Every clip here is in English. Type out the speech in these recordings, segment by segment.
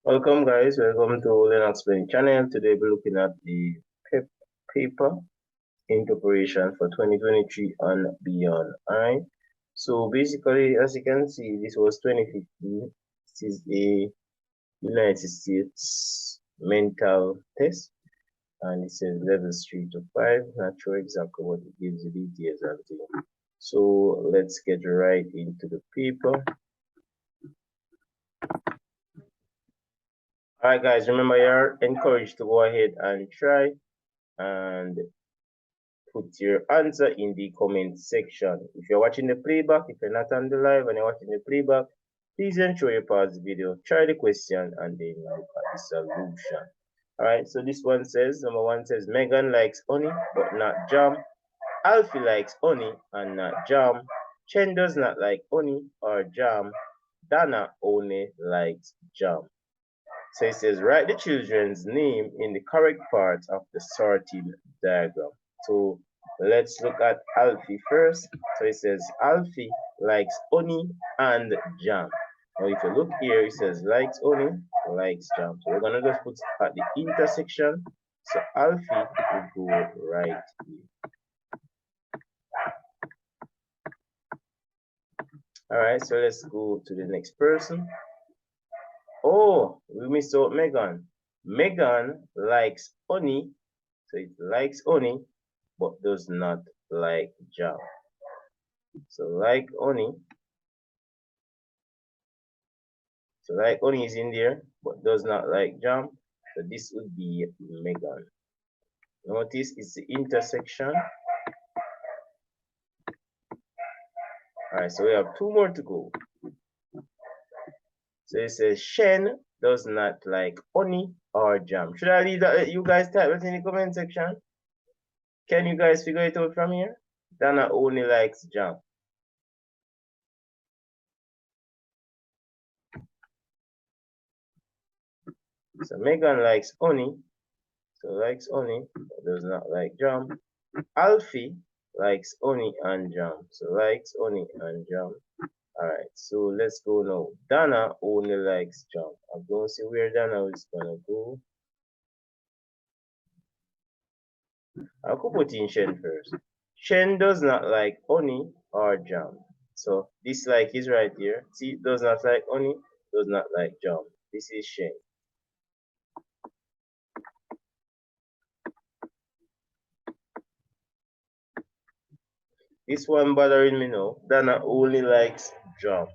Welcome guys, welcome to Linux Explain channel. Today we're looking at the PEP paper interpretation for 2023 and beyond. Alright, so basically as you can see, this was 2015. This is a United States mental test and it says levels 3 to 5. Not sure exactly what it gives, the details and things. So let's get right into the paper. Alright guys, remember you're encouraged to go ahead and try and put your answer in the comment section. If you're watching the playback, if you're not on the live and you're watching the playback, please ensure you pause the video, try the question, and then look at the solution. Alright, so this one says, number one says, Megan likes honey but not jam. Alfie likes honey and not jam. Chen does not like honey or jam. Dana only likes jam. So it says, write the children's name in the correct part of the sorting diagram. So let's look at Alfie first. So it says, Alfie likes honey and jam. Now if you look here, it says likes honey, likes jam. So we're going to just put at the intersection. So Alfie will go right here. Alright, so let's go to the next person. Oh, we missed out Megan. Megan likes honey, so it likes honey, but does not like jam. So like honey. So like honey is in there, but does not like jam. So this would be Megan. Notice it's the intersection. Alright, so we have two more to go. So it says Shen does not like honey or jam. Should I leave that? You guys type it in the comment section. Can you guys figure it out from here? Dana only likes jam. So Megan likes honey. So likes honey, but does not like jam. Alfie likes honey and jam. So likes honey and jam. Alright, so let's go now. Dana only likes jam. I'm going to see where Dana is gonna go. I could put in Shen first. Shen does not like honey or jam. So this like is right here. See, does not like honey, does not like jam. This is Shen. This one bothering me now. Dana only likes jam.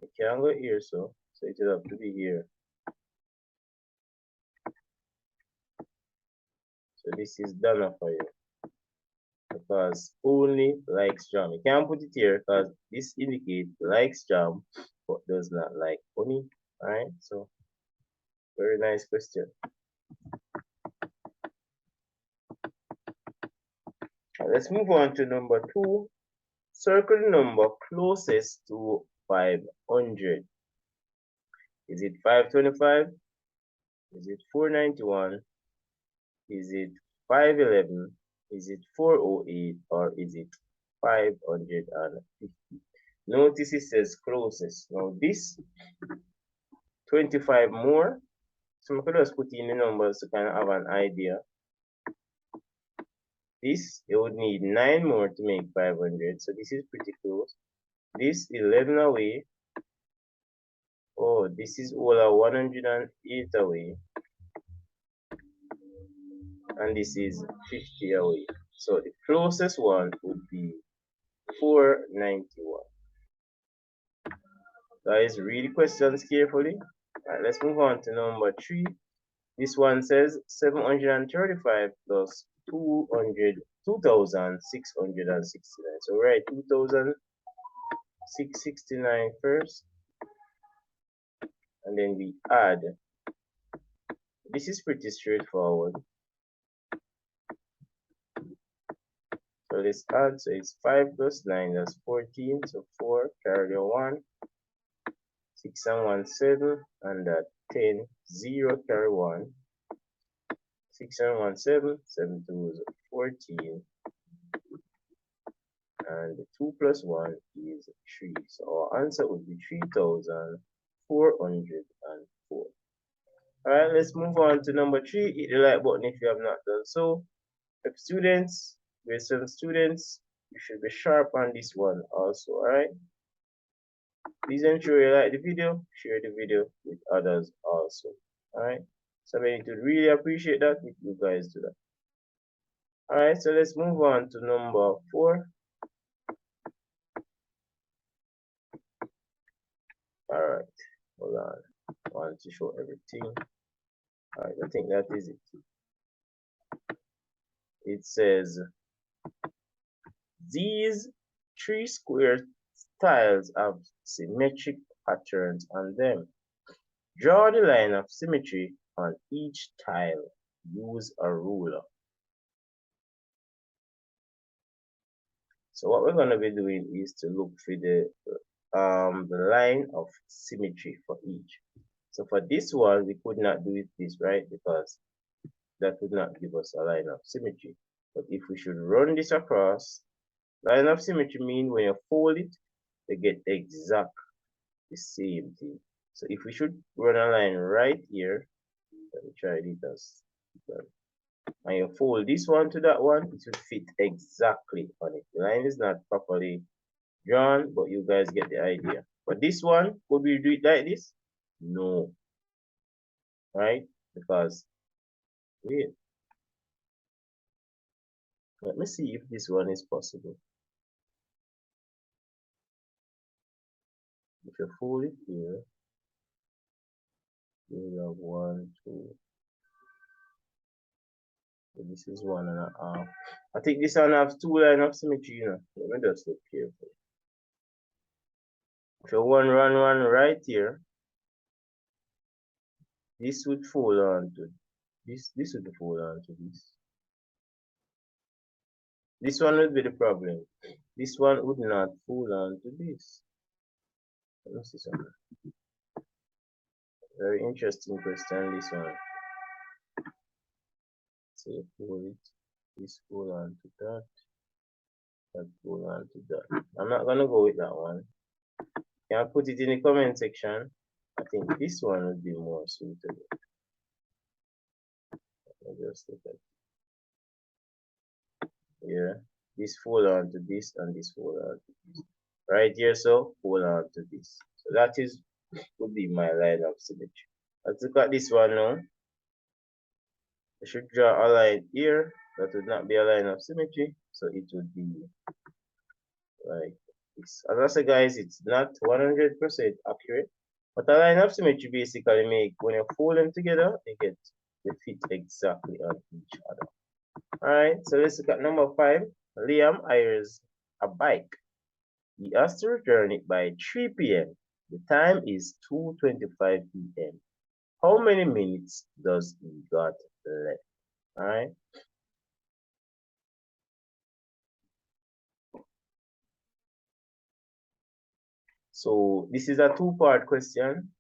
It can't go here, so it will have to be here. So this is Dana for you. Because only likes jam. You can't put it here because this indicates likes jam but does not like honey. Alright, so very nice question. Let's move on to number 2. Circle the number closest to 500. Is it 525? Is it 491? Is it 511? Is it 408? Or is it 550? Notice it says closest. Now this 25 more. So I could just put in the numbers to kind of have an idea. This, you would need 9 more to make 500. So this is pretty close. This 11 away. Oh, this is all 108 away. And this is 50 away. So the closest one would be 491. Guys, read the questions carefully. Alright, let's move on to number 3. This one says 735 plus 2,669. So write 2,669 first. And then we add. This is pretty straightforward. So let's add. So it's 5 plus 9, that's 14. So 4, carry a 1. 6 and 1, 7. And that 10, 0, carry 1. 6 and 1, 7. 7 2 is 14. And 2 plus 1 is 3. So our answer would be 3,404. Alright, let's move on to number 3. Hit the like button if you have not done so. If students, grade 7 students, you should be sharp on this one also. Alright. Please ensure you like the video, share the video with others also. Alright. So I need to really appreciate that if you guys do that. Alright, so let's move on to number 4. Alright, hold on. I want to show everything. Alright, I think that is it. It says these 3 square tiles have symmetric patterns on them. Draw the line of symmetry on each tile. Use a ruler. So what we're going to be doing is to look for the line of symmetry for each. So for this one, we could not do it this, right? Because that would not give us a line of symmetry. But if we should run this across, line of symmetry means when you fold it, they get exact the same thing. So if we should run a line right here, let me try it as and you fold this one to that one, it will fit exactly on it. The line is not properly drawn, but you guys get the idea. But this one, could we do it like this? No. Right? Because, wait. Let me see if this one is possible. If you fold it here, you have 1, 2. So this is 1.5. I think this one has 2 lines of symmetry, you know. Let me just look carefully. If you run right here, this would fold on to this would fold on to this. This one would be the problem. This one would not fold on to this. Let me see something. Very interesting question, this one. So you fold it, this fold on to that, that fold on to that. I'm not gonna go with that one. You can put it in the comment section. I think this one would be more suitable. Let me just look at it. Yeah, this fold on to this and this fold on to this. Right here, so fold on to this. So that is would be my line of symmetry. Let's look at this one now. I should draw a line here. That would not be a line of symmetry, so it would be like this. As I said, guys, it's not 100% accurate, but a line of symmetry basically make when you fold them together, they fit exactly on each other. Alright, so let's look at number 5. Liam hires a bike. He has to return it by 3 p.m. The time is 2:25 p.m. How many minutes does he got left? Alright. So this is a two-part question.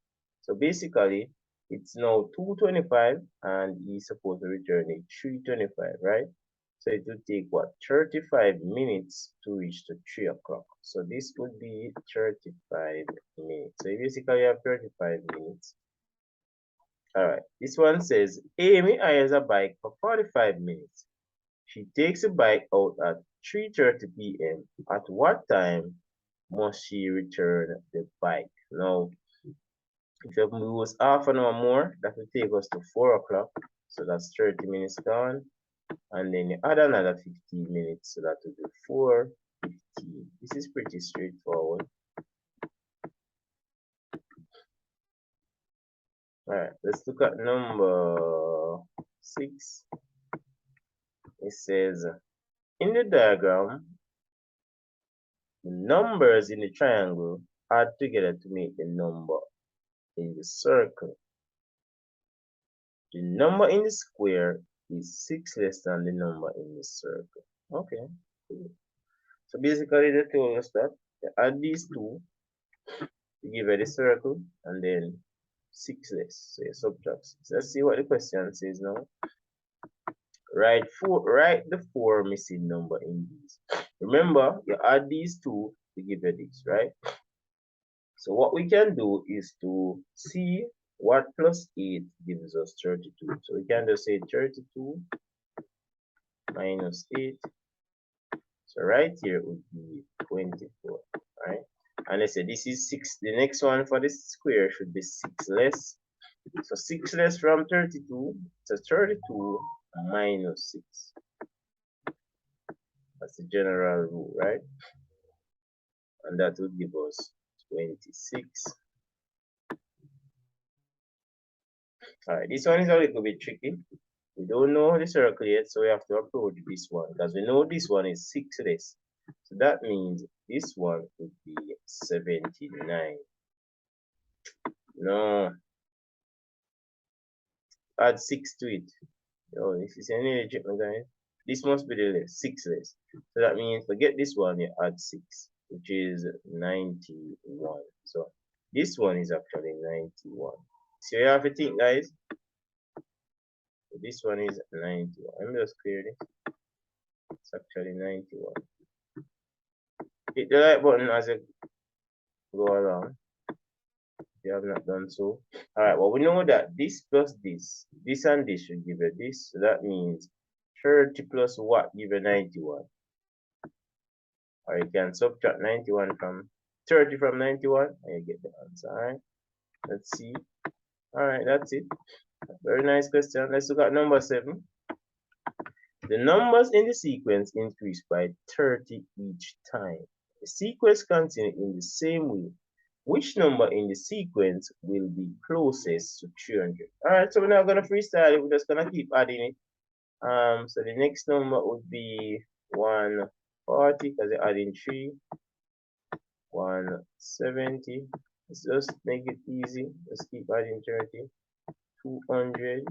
So basically, it's now 2:25 and he's supposed to return it 3:25, right? So it will take what? 35 minutes to reach to 3 o'clock. So this would be 35 minutes. So you basically have 35 minutes. Alright, this one says Amy hires a bike for 45 minutes. She takes the bike out at 3:30 p.m. At what time must she return the bike? Now, if you use half an hour more, that will take us to 4 o'clock. So that's 30 minutes gone. And then you add another 15 minutes, so that will be 4:15. This is pretty straightforward. Alright, let's look at number 6. It says, in the diagram, the numbers in the triangle add together to make the number in the circle. The number in the square is 6 less than the number in the circle. Okay, cool. So basically they told us that you add these two to give you the circle and then 6 less. So you subtract 6. Let's see what the question says now. Write the 4 missing number in these. Remember, you add these two to give you this, right? So what we can do is to see what plus 8 gives us 32. So we can just say 32 minus 8. So right here would be 24, right? And let's say this is 6. The next one for this square should be 6 less. So 6 less from 32. So 32 minus 6. That's the general rule, right? And that would give us 26. Alright, this one is a little bit tricky. We don't know the circle yet, so we have to approach this one because we know this one is 6 less. So that means this one would be 79. No, add 6 to it. Oh, this is any legit, guys. This must be the less, 6 less. So that means forget this one, you add 6, which is 91. So this one is actually 91. So you have to think, guys. So this one is 91. Let me just clear this. It's actually 91. Hit the like button as you go along. If you have not done so. Alright, well, we know that this plus this and this should give you this. So that means 30 plus what give you 91. Or you can subtract 91 from 30 from 91 and you get the answer. Alright, let's see. Alright, that's it. Very nice question. Let's look at number 7. The numbers in the sequence increase by 30 each time. The sequence continues in the same way. Which number in the sequence will be closest to 300? Alright, so we're not going to freestyle it. We're just going to keep adding it. So the next number would be 140 because they're adding 3. 170. Let's just make it easy. Let's keep adding 30. 200.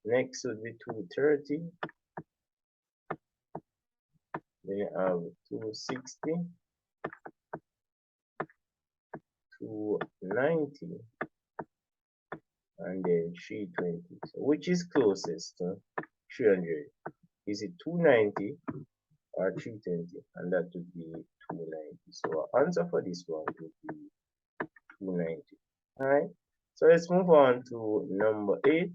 Next would be 230. Then you have 260. 290. And then 320. So which is closest to 300? Is it 290 or 320? And that would be 290. So our answer for this one would be 290. Alright. So let's move on to number 8.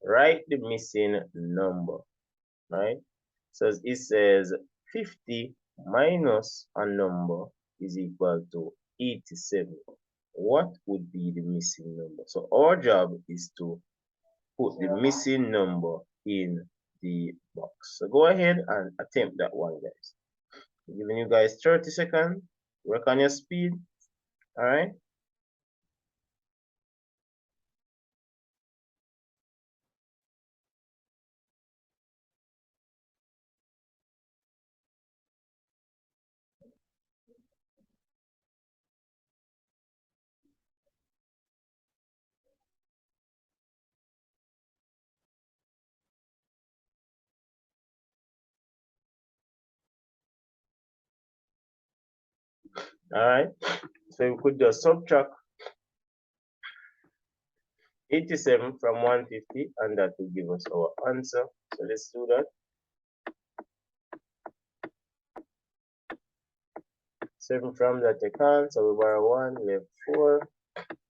Write the missing number. Right? So it says 50 minus a number is equal to 87. What would be the missing number? So our job is to put the missing number in the box. So go ahead and attempt that one, guys. I'm giving you guys 30 seconds. Work on your speed. All right. All right. So we could just subtract 87 from 150 and that will give us our answer. So let's do that. 7 from that you can't, so we borrow 1, left 4,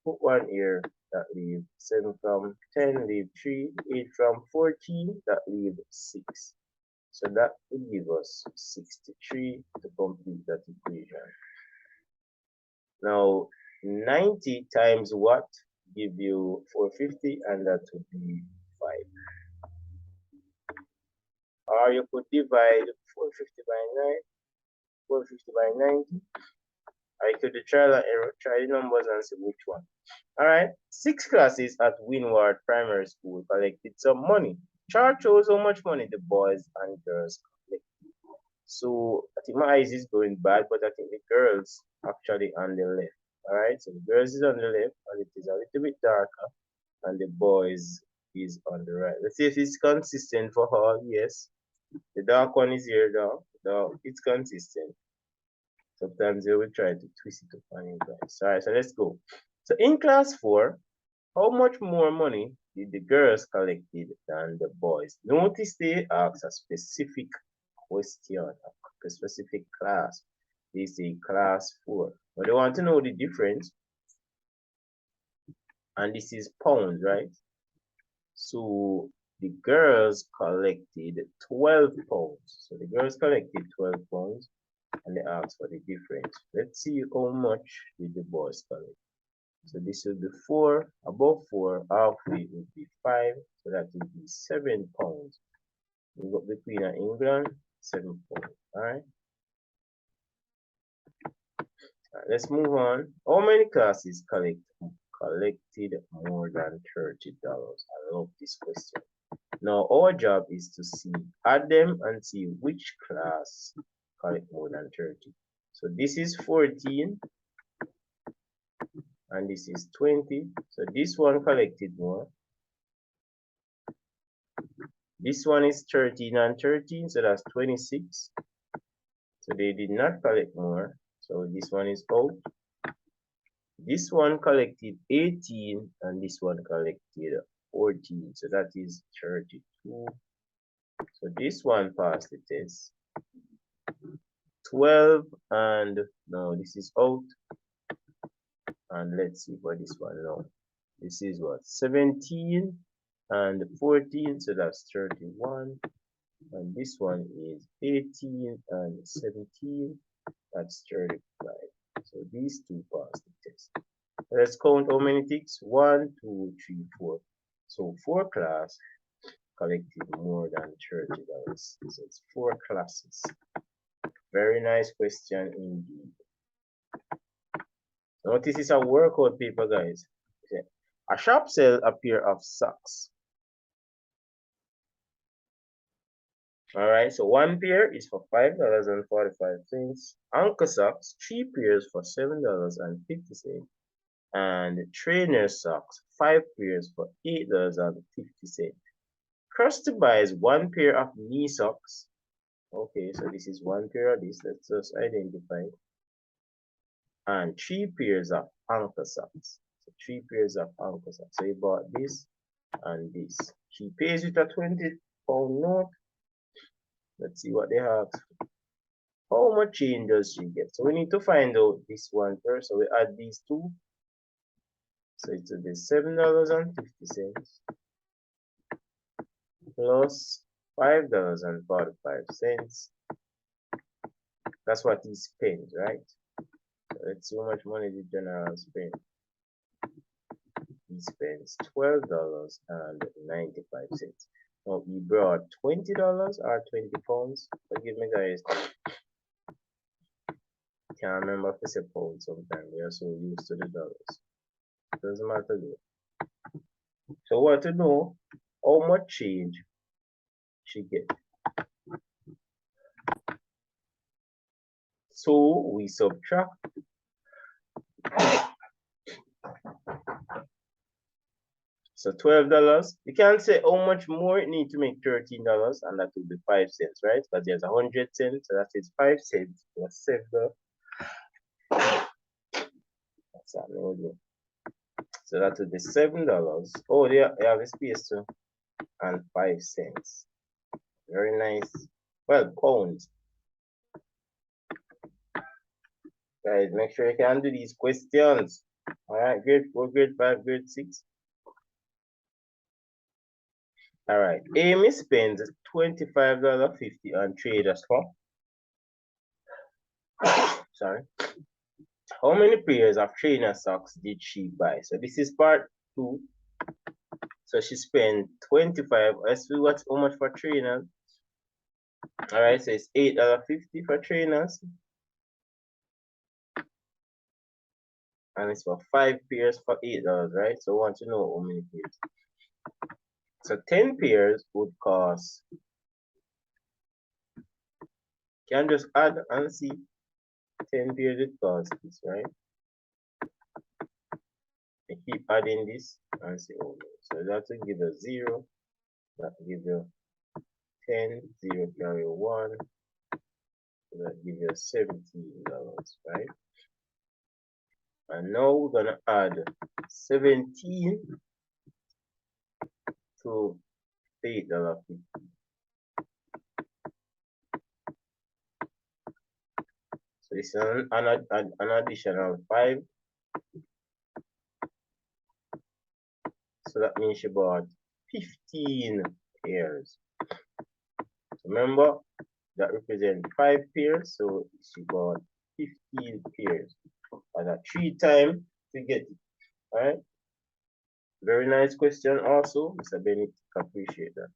put 1 here, that leave 7 from 10, leave 3, 8 from 14, that leave 6. So that will give us 63 to complete that equation. Now 90 times what give you 450, and that would be 5. Or you could divide 450 by 9, 450 by 90. I could do trial and error, try the numbers and see which one. Alright, 6 classes at Windward Primary School collected some money. Chart shows how much money the boys and girls collected. So I think my eyes is going bad, but I think the girls actually on the left. Alright, so the girls is on the left and it is a little bit darker, and the boys is on the right. Let's see if it's consistent for all. Yes, the dark one is here now. Now it's consistent. Sometimes they will try to twist it up on you guys. Alright, so let's go. So in class 4, How much more money did the girls collected than the boys? Notice they ask a specific question, a specific class. They say class 4. But they want to know the difference. And this is pounds, right? So the girls collected 12 pounds. So the girls collected 12 pounds and they asked for the difference. Let's see how much did the boys collect. So this will be 4, above 4, halfway would be 5, so that would be 7 pounds. We got the Queen of England, 7 pounds. Alright, let's move on. How many classes collected more than $30? I love this question. Now our job is to add them and see which class collect more than 30. So this is 14 and this is 20. So this one collected more. This one is 13 and 13, so that's 26. So they did not collect more. So this one is out. This one collected 18 and this one collected 14. So that is 32. So this one passed the test. 12 and no, this is out. And let's see for this one now. This is what? 17 and 14. So that's 31. And this one is 18 and 17. That's 35. So these two pass the test. Let's count how many ticks. 1, 2, 3, 4. So 4 class collected more than $30. So it's 4 classes. Very nice question indeed. Notice it's a workout paper, guys. Okay. A shop sells a pair of socks. Alright, so one pair is for $5.45. Anchor socks, 3 pairs for $7.50. And trainer socks, 5 pairs for $8.50. Krusty buys 1 pair of knee socks. Okay, so this is 1 pair of this. Let's just identify it. And 3 pairs of anchor socks. So 3 pairs of anchor socks. So he bought this and this. She pays with a £20 note. Let's see what they have. How much change does she get? So we need to find out this one first. So we add these two. So it will be $7.50 plus $5.45. That's what he spends, right? So let's see how much money the general spend. He spends $12.95. Now he brought $20 or 20 pounds. Forgive me, guys. Can't remember if it's a pound sometimes. We are so used to the dollars. Doesn't matter though. So what to know? How much change she get? So we subtract. So $12. You can't say how much more it need to make $13, and that would be 5 cents, right? Because there's 100 cents, so that is 5 cents plus $7. That's amazing. So that would be $7. Oh, they have a space too, and 5 cents. Very nice. Well, pounds. Guys, make sure you can do these questions. All right, grade 4, grade 5, grade 6. All right, Amy spends $25.50 on Trader Swap. Sorry. How many pairs of trainer socks did she buy? So this is part 2. So she spent 25. Let's see how much for trainers. All right, so it's $8.50 for trainers. And it's for 5 pairs for $8, right? So I want to know how many pairs. So 10 pairs would cost. Can just add and see. 10 pairs it costs this, right? I keep adding this and see, oh, so that will give us 0. That will give you 10, 0 carry 1. So that gives you $17, right? And now we're gonna add 17 to $8.50. So this is an additional 5. So that means she bought 15 pairs. So remember, that represents 5 pairs. So she bought 15 pairs. And that 3 times to get it. Alright? Very nice question also. Mr. Bennett, appreciate that.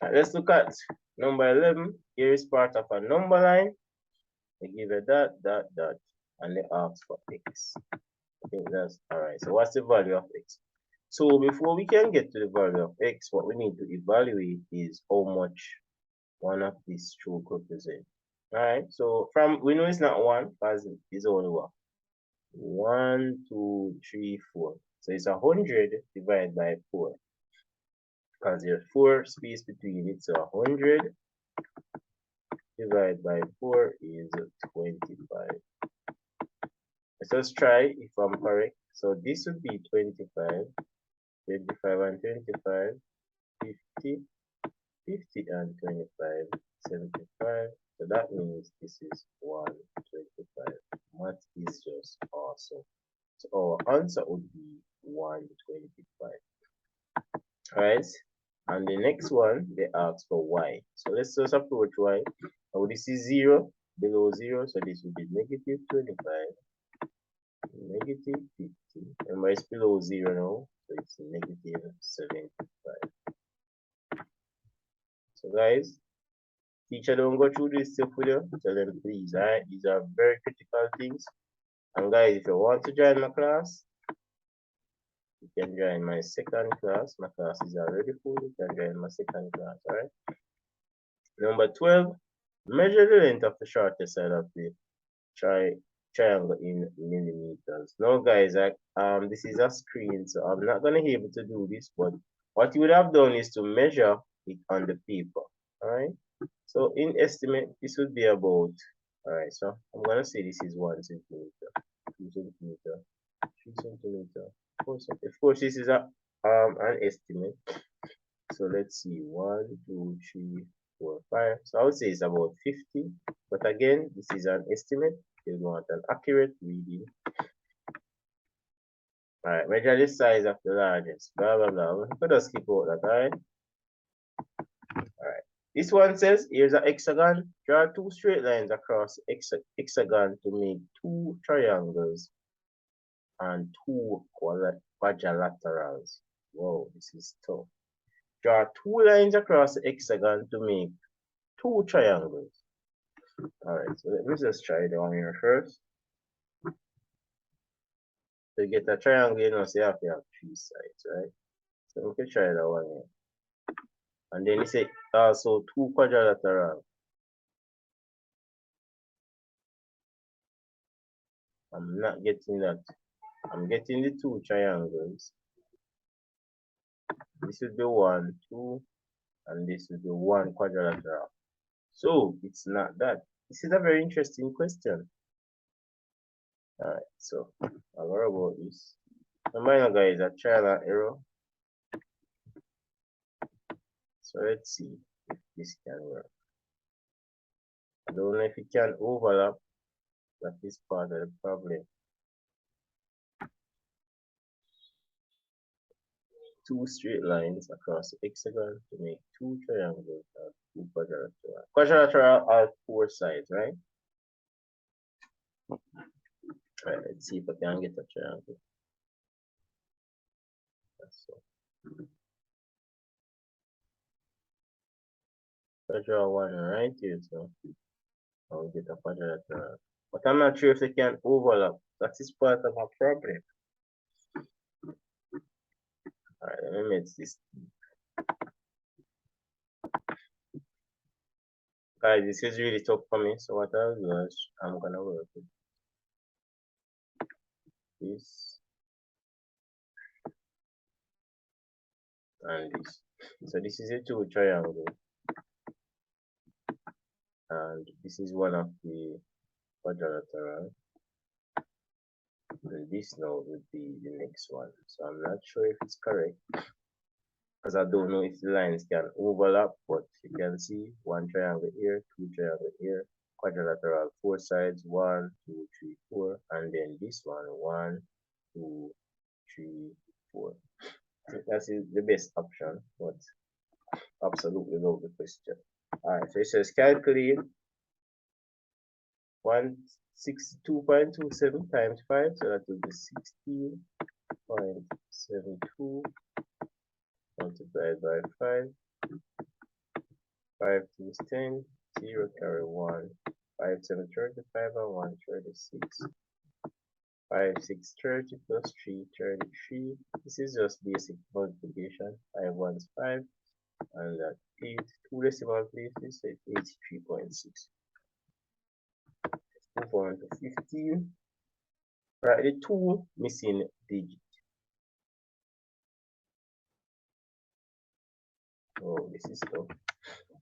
Right, let's look at number 11. Here is part of a number line. They give a dot, dot, dot, and they ask for x. I think that's alright. So what's the value of x? So before we can get to the value of x, what we need to evaluate is how much one of these stroke represents. Alright, so we know it's not 1 because it's only 1. 1, 2, 3, 4. So it's 100 divided by 4. Because there's 4 space between it. So 100 divided by 4 is 25. Let's just try if I'm correct. So this would be 25, 25 and 25, 50, 50 and 25, 75. So that means this is 125. Math is just awesome. So our answer would be 125. Alright. And the next one, they ask for y. So let's just approach y. Now this is 0, below 0. So this would be negative 25, negative 50. Remember, it's below 0 now. So it's negative 75. So guys, teacher don't go through this stuff with you. Tell them please, alright? These are very critical things. And guys, if you want to join my class, you can join my second class. My class is already full. You can join my second class, alright? Number 12, measure the length of the shortest side of the triangle in millimeters. Now guys, this is a screen, so I'm not gonna be able to do this, but what you would have done is to measure it on the paper. Alright, so in estimate this would be about, alright, so I'm gonna say this is 1 centimeter, 2 centimeter, 3 centimeter, 4 centimeter. Of course this is an estimate. So let's see, 1, 2, 3, 4, 5. So I would say it's about 50, but again this is an estimate. You want an accurate reading. Alright, measure the size of the largest. Blah blah blah. Let us skip out that, alright? Alright. This one says here's an hexagon. Draw 2 straight lines across hexagon to make 2 triangles and 2 quadrilaterals. Whoa, this is tough. Draw 2 lines across the hexagon to make 2 triangles. Alright, so let me just try the one here first. To get a triangle, you know, so you have to have 3 sides, right? So we can try that one here. And then you say also 2 quadrilateral. I'm not getting that. I'm getting the 2 triangles. This is the 1, 2, and this is the 1 quadrilateral. So it's not that. This is a very interesting question. Alright, so I'll worry about this. Remember guys, a trial and error. So let's see if this can work. I don't know if it can overlap. That is part of the problem. 2 straight lines across the hexagon to make 2 triangles and 2 quadrilateral. Quadrilateral are 4 sides, right? Right, let's see if I can get a triangle. That's so. I draw one right here, so I'll get a quadrilateral. But I'm not sure if they can overlap. That is part of a problem. Alright, let me make this. Guys, this is really tough for me, so what I'll do is I'm gonna work with this and this. So this is a 2 triangle, and this is one of the quadrilateral. And this now would be the next one. So I'm not sure if it's correct, because I don't know if the lines can overlap, but you can see one triangle here, two triangle here, quadrilateral, four sides, 1, 2, 3, 4, and then this one, 1, 2, 3, 4. I think that's the best option, but absolutely love the question. Alright, so it says calculate 162.27 times 5, so that will be 16.72 multiplied by 5. 5 2 is 10, 0 carry 1, 5 7 35 and 1 36. 5 6 30 plus 3 33. This is just basic multiplication. 5 1 is 5, and that 8 2 decimal places, so it's 83.6. Move on to 15. Right, the 2 missing digit. Oh, this is tough.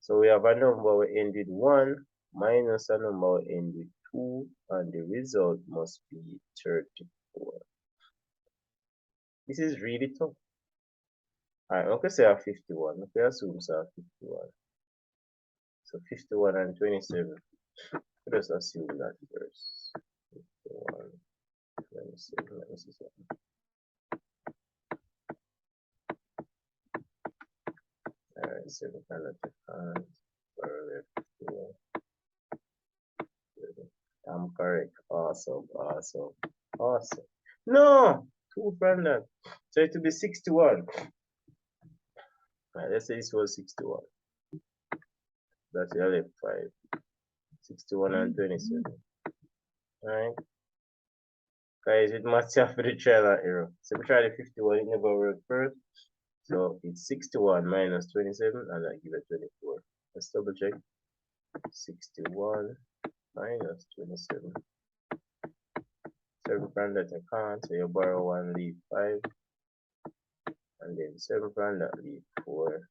So we have a number we end with 1 minus a number we end with 2, and the result must be 34. This is really tough. Alright, I'm going to say a 51. Okay, assume it's a 51. So 51 and 27. Let's assume that first. 51, 27. Let me see something. Alright, 7 cannot count. I'm correct. Awesome, awesome, awesome. No! 2 from that. So it will be 61. Alright, let's say this was 61. That's the left 5. 61 and 27. Alright. Guys, with maths, you have to trial and error. So we try the 51, it never worked first. So it's 61 minus 27, and I give it 24. Let's double check. 61 minus 27. 7 from that I can't, so you borrow 1, leave 5. And then 7 from that, leave 4.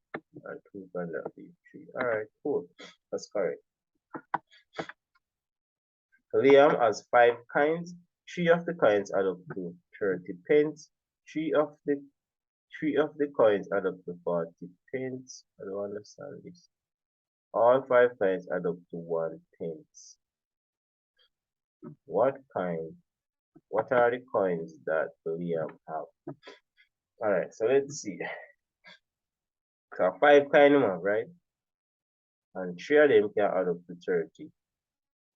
And 2 from that, leave 3. Alright, cool. That's correct. Liam has 5 coins. 3 of the coins add up to 30 pence. 3 of the coins add up to 40 pence. I don't understand this. All 5 coins add up to 1 pence. What are the coins that Liam have? Alright, so let's see. So 5 coins, right? And 3 of them can add up to 30.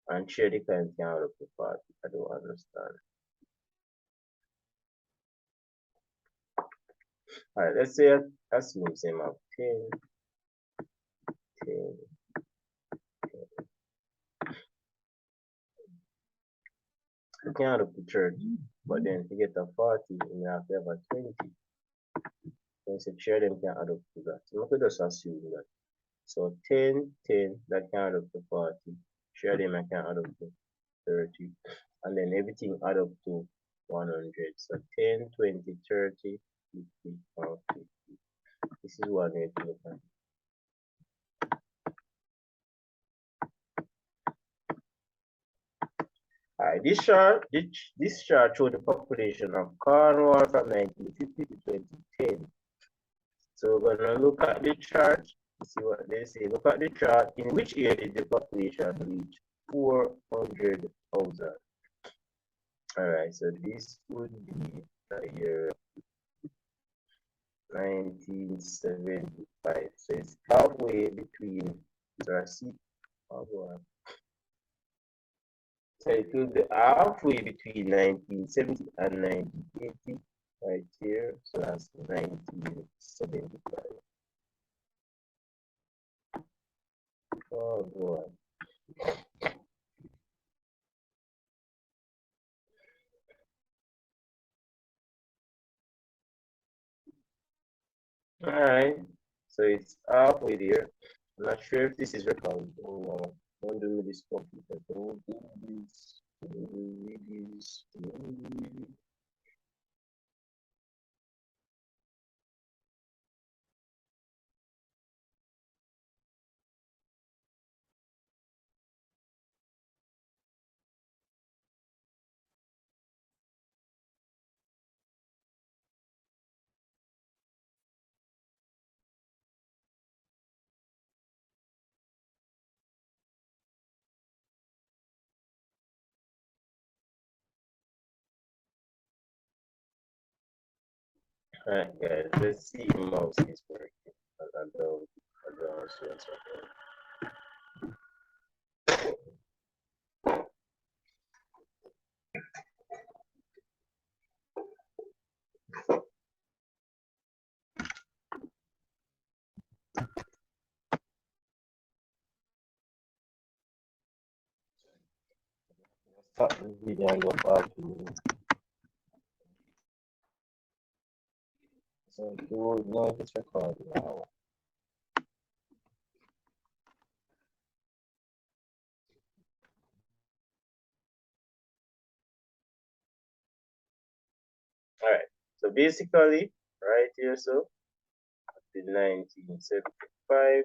And 3 of the coins can add up to 40. I don't understand. Alright, let's say assume same of 10, 10. You can add up to 30, but then to get a 40, you have to have a 20. Then so 3 of them can add up to that. So we could just assume that. So 10, 10, that can add up to 40. 3 of them can add up to 30. And then everything add up to 100. So 10, 20, 30, 50, or 50. This is one way to look at it. Alright, this chart shows the population of Cornwall from 1950 to 2010. So we're gonna look at the chart, see what they say. Look at the chart. In which year did the population reach 400,000? Alright, so this would be the year 1975. So it's halfway between, so it will be halfway between 1970 and 1980, right here. So that's 1975. Oh boy. Alright, so it's halfway there. I'm not sure if this is recorded. Don't do this computer. Don't do this. Don't do this. Don't do this. Alright guys, let's see if mouse is working. I don't see what's happening. Stop the video and go back to so you will know if it's recording now. Alright, so basically right here, so in 1975